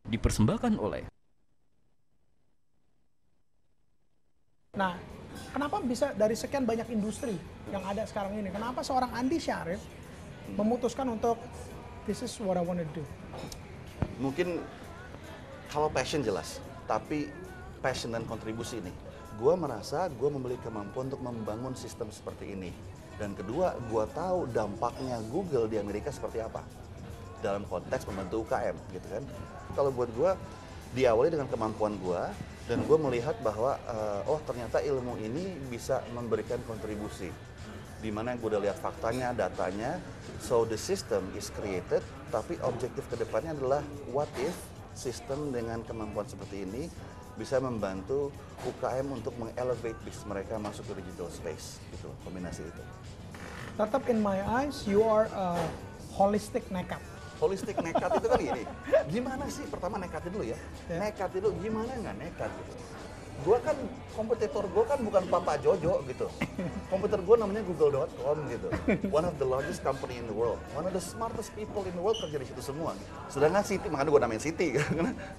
Dipersembahkan oleh Nah, kenapa bisa dari sekian banyak industri yang ada sekarang ini, kenapa seorang Andi Syarif memutuskan untuk this is what I want to do? Mungkin kalau passion jelas, tapi passion dan kontribusi ini. Gue merasa gue memiliki kemampuan untuk membangun sistem seperti ini. Dan kedua, gue tahu dampaknya Google di Amerika seperti apa dalam konteks membantu UKM, gitu kan. Kalau buat gue, diawali dengan kemampuan gue, dan gue melihat bahwa, oh ternyata ilmu ini bisa memberikan kontribusi. Dimana gue udah lihat faktanya, datanya, so the system is created, tapi objektif kedepannya adalah what if sistem dengan kemampuan seperti ini bisa membantu UKM untuk mengelevate bisnis mereka masuk ke digital space, gitu, kombinasi itu. Tetap in my eyes, you are a holistic nekat. Holistik nekat itu kan gini, gimana sih, pertama nekatin dulu ya, nekat itu gimana nggak nekat gitu. Gue kan, kompetitor gue kan bukan Papa Jojo gitu, kompetitor gue namanya Google.com gitu, one of the largest company in the world, one of the smartest people in the world kerja di situ semua. Sedangkan City, makanya gue namain City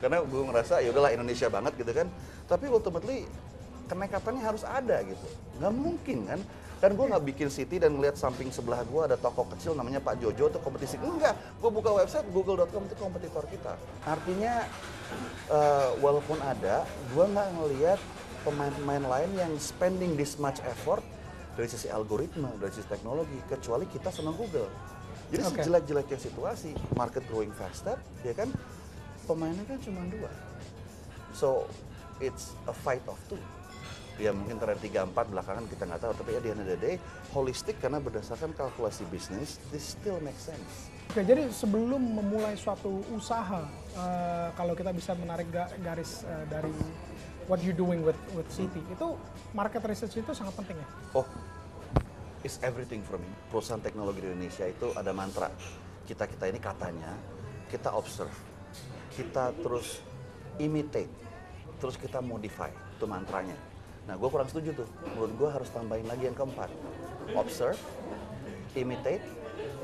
karena gue ngerasa ya udahlah Indonesia banget gitu kan, tapi ultimately kenekatannya harus ada gitu, nggak mungkin kan. Dan gue nggak bikin City dan ngeliat samping sebelah gue ada toko kecil namanya Pak Jojo itu kompetisi. Enggak, gue buka website Google.com itu kompetitor kita. Artinya walaupun ada, gue nggak ngeliat pemain-pemain lain yang spending this much effort dari sisi algoritma, dari sisi teknologi, kecuali kita sama Google. Jadi sejelek-jeleknya situasi, market growing faster, ya kan, pemainnya kan cuma dua. So, it's a fight of two. Ya mungkin tren 3-4 belakangan kita nggak tahu, tapi at the end of the day, holistik karena berdasarkan kalkulasi bisnis, this still makes sense. Oke, jadi sebelum memulai suatu usaha, kalau kita bisa menarik garis dari what you doing with City, itu market research itu sangat penting ya? Oh, it's everything for me. Perusahaan teknologi di Indonesia itu ada mantra. Kita ini katanya, kita observe, kita terus imitate, terus kita modify, itu mantranya. Nah, gue kurang setuju tuh. Menurut gue harus tambahin lagi yang keempat. Observe, imitate,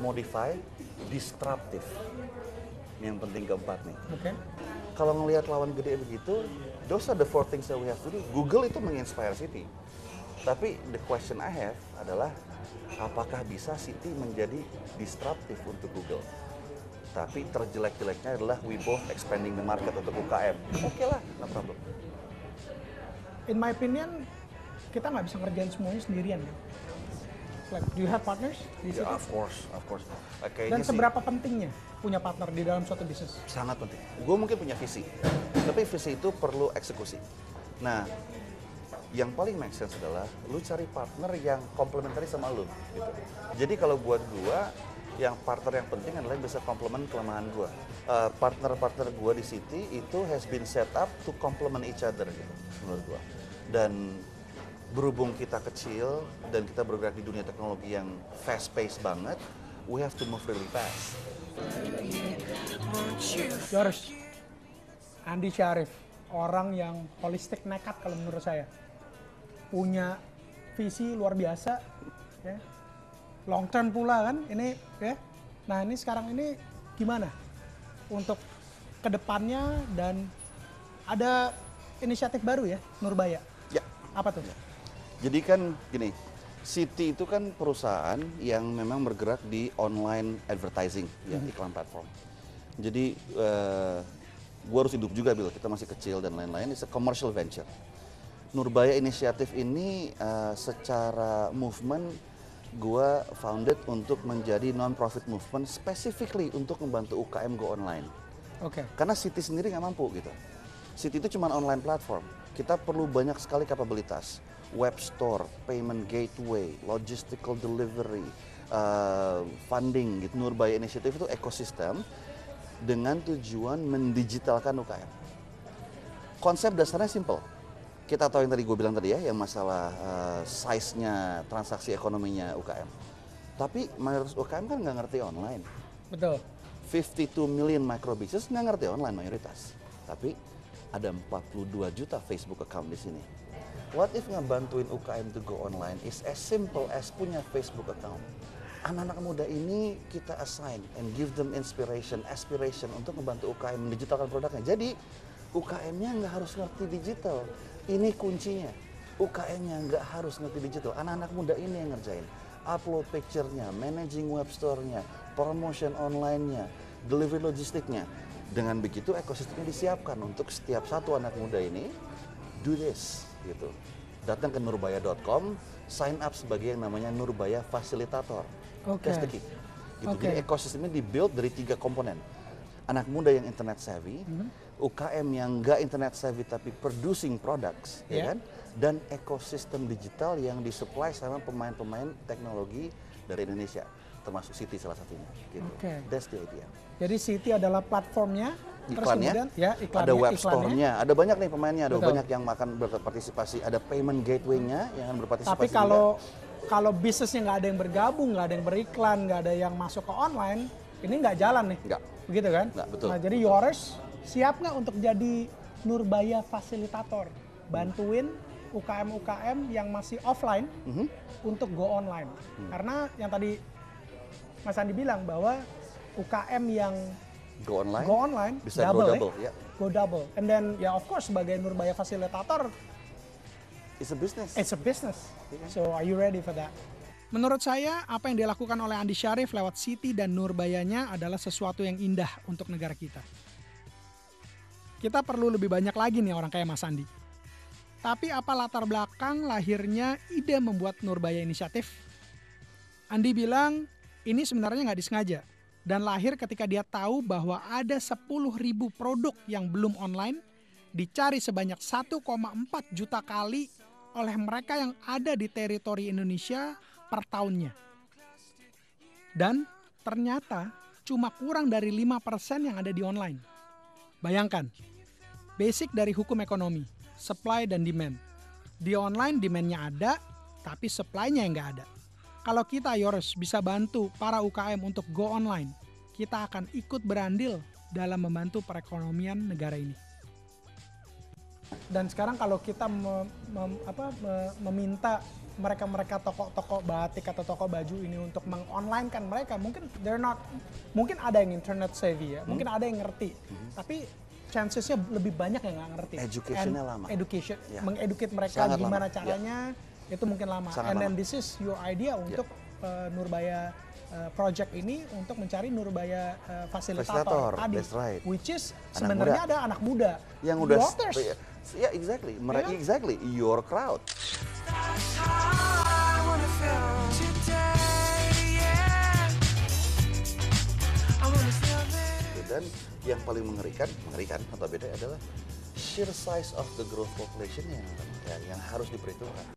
modify, disruptive. Yang penting keempat nih. Oke. Kalau ngelihat lawan gede begitu, those are the four things that we have to do. Google itu menginspire City. Tapi the question I have adalah, apakah bisa City menjadi disruptive untuk Google? Tapi terjelek-jeleknya adalah we both expanding the market untuk UKM. Oke lah, no problem. In my opinion, kita nggak bisa ngerjain semuanya sendirian ya. Like, do you have partners di situ? Yeah, of course. Dan seberapa pentingnya punya partner di dalam suatu bisnis? Sangat penting. Gue mungkin punya visi, tapi visi itu perlu eksekusi. Nah, yang paling make sense adalah lu cari partner yang komplementari sama lu. Gitu. Jadi kalau buat gue, yang partner yang penting adalah yang bisa komplement kelemahan gue. Partner-partner gue di City itu has been set up to complement each other, gitu, menurut gue. Dan berhubung kita kecil dan kita bergerak di dunia teknologi yang fast pace banget, we have to move really fast. George, Andi Syarif, orang yang holistik nekat kalau menurut saya. Punya visi luar biasa, ya. Long term pula kan ini, ya. Nah ini sekarang ini gimana untuk kedepannya, dan ada inisiatif baru ya, Nurbaya. Ya. Apa tuh? Jadi kan gini, City itu kan perusahaan yang memang bergerak di online advertising, ya, iklan platform. Jadi gue harus hidup juga, Bill, kita masih kecil dan lain-lain, it's a commercial venture. Nurbaya inisiatif ini secara movement gue founded untuk menjadi non-profit movement specifically untuk membantu UKM go online. Oke. Karena City sendiri nggak mampu gitu. City itu cuma online platform. Kita perlu banyak sekali kapabilitas. Web store, payment gateway, logistical delivery, funding gitu. Nurbaya Initiative itu ekosistem dengan tujuan mendigitalkan UKM. Konsep dasarnya simple. Kita tahu yang tadi gue bilang tadi ya, yang masalah size-nya, transaksi ekonominya UKM. Tapi mayoritas UKM kan nggak ngerti online. Betul. 52 million micro business nggak ngerti online mayoritas. Tapi ada 42 juta Facebook account di sini. What if ngebantuin UKM to go online is as simple as punya Facebook account. anak-anak muda ini kita assign and give them inspiration, aspiration untuk membantu UKM mendigitalkan produknya. Jadi UKM-nya nggak harus ngerti digital. Ini kuncinya. UKM-nya nggak harus ngerti digital. Anak-anak muda ini yang ngerjain. Upload picture-nya, managing web store-nya, promotion online-nya, delivery logistiknya. Dengan begitu ekosistemnya disiapkan untuk setiap satu anak muda ini do this gitu. Datang ke nurbaya.com, sign up sebagai yang namanya Nurbaya Facilitator. That's the key. Gitu. Jadi ekosistemnya dibuild dari 3 komponen. Anak muda yang internet savvy, UKM yang nggak internet savvy tapi producing products, ya kan? Dan ekosistem digital yang disupply sama pemain-pemain teknologi dari Indonesia, termasuk Citi salah satunya. Gitu. That's the idea. Jadi Citi adalah platformnya, iklannya, iklannya, ada web store-nya, ada banyak nih pemainnya, ada Betul. banyak yang akan berpartisipasi, ada payment gateway-nya yang akan berpartisipasi. Tapi kalau bisnisnya nggak ada yang bergabung, nggak ada yang beriklan, nggak ada yang masuk ke online, ini nggak jalan nih. Nggak. Begitu kan? Nggak, betul. Nah, jadi Yoris siap nggak untuk jadi Nurbaya Fasilitator? Bantuin UKM-UKM yang masih offline untuk go online. Karena yang tadi Mas Andi bilang bahwa UKM yang go online double, bisa go double, ya. Go double. And then ya of course sebagai Nurbaya Fasilitator, it's a business. it's a business. So are you ready for that? Menurut saya, apa yang dilakukan oleh Andi Syarif lewat Citi dan Nurbayanya adalah sesuatu yang indah untuk negara kita. Kita perlu lebih banyak lagi nih orang kayak Mas Andi. Tapi apa latar belakang lahirnya ide membuat Nurbaya Inisiatif? Andi bilang ini sebenarnya nggak disengaja. Dan lahir ketika dia tahu bahwa ada 10.000 produk yang belum online, dicari sebanyak 1,4 juta kali oleh mereka yang ada di teritori Indonesia per tahunnya. Dan ternyata cuma kurang dari 5% yang ada di online. Bayangkan, basic dari hukum ekonomi, supply dan demand. Di online demand-nya ada, tapi supply-nya yang nggak ada. Kalau kita Yoris bisa bantu para UKM untuk go online, kita akan ikut berandil dalam membantu perekonomian negara ini. Dan sekarang kalau kita meminta mereka toko-toko batik atau toko baju ini untuk meng-online-kan mereka, mungkin ada yang internet savvy ya, mungkin ada yang ngerti, tapi chancesnya lebih banyak yang nggak ngerti. Education-nya lama. Mengeducate mereka sangat gimana lama. caranya, itu mungkin lama. Sangat Then lama. this is your idea untuk Nurbaya project ini untuk mencari Nurbaya fasilitator tadi, that's right. which is Anak sebenarnya muda. ada anak muda Yang udah Waters. ya exactly. Mereka exactly your crowd. Dan yang paling mengerikan atau beda adalah sheer size of the growth population yang harus diperhitungkan.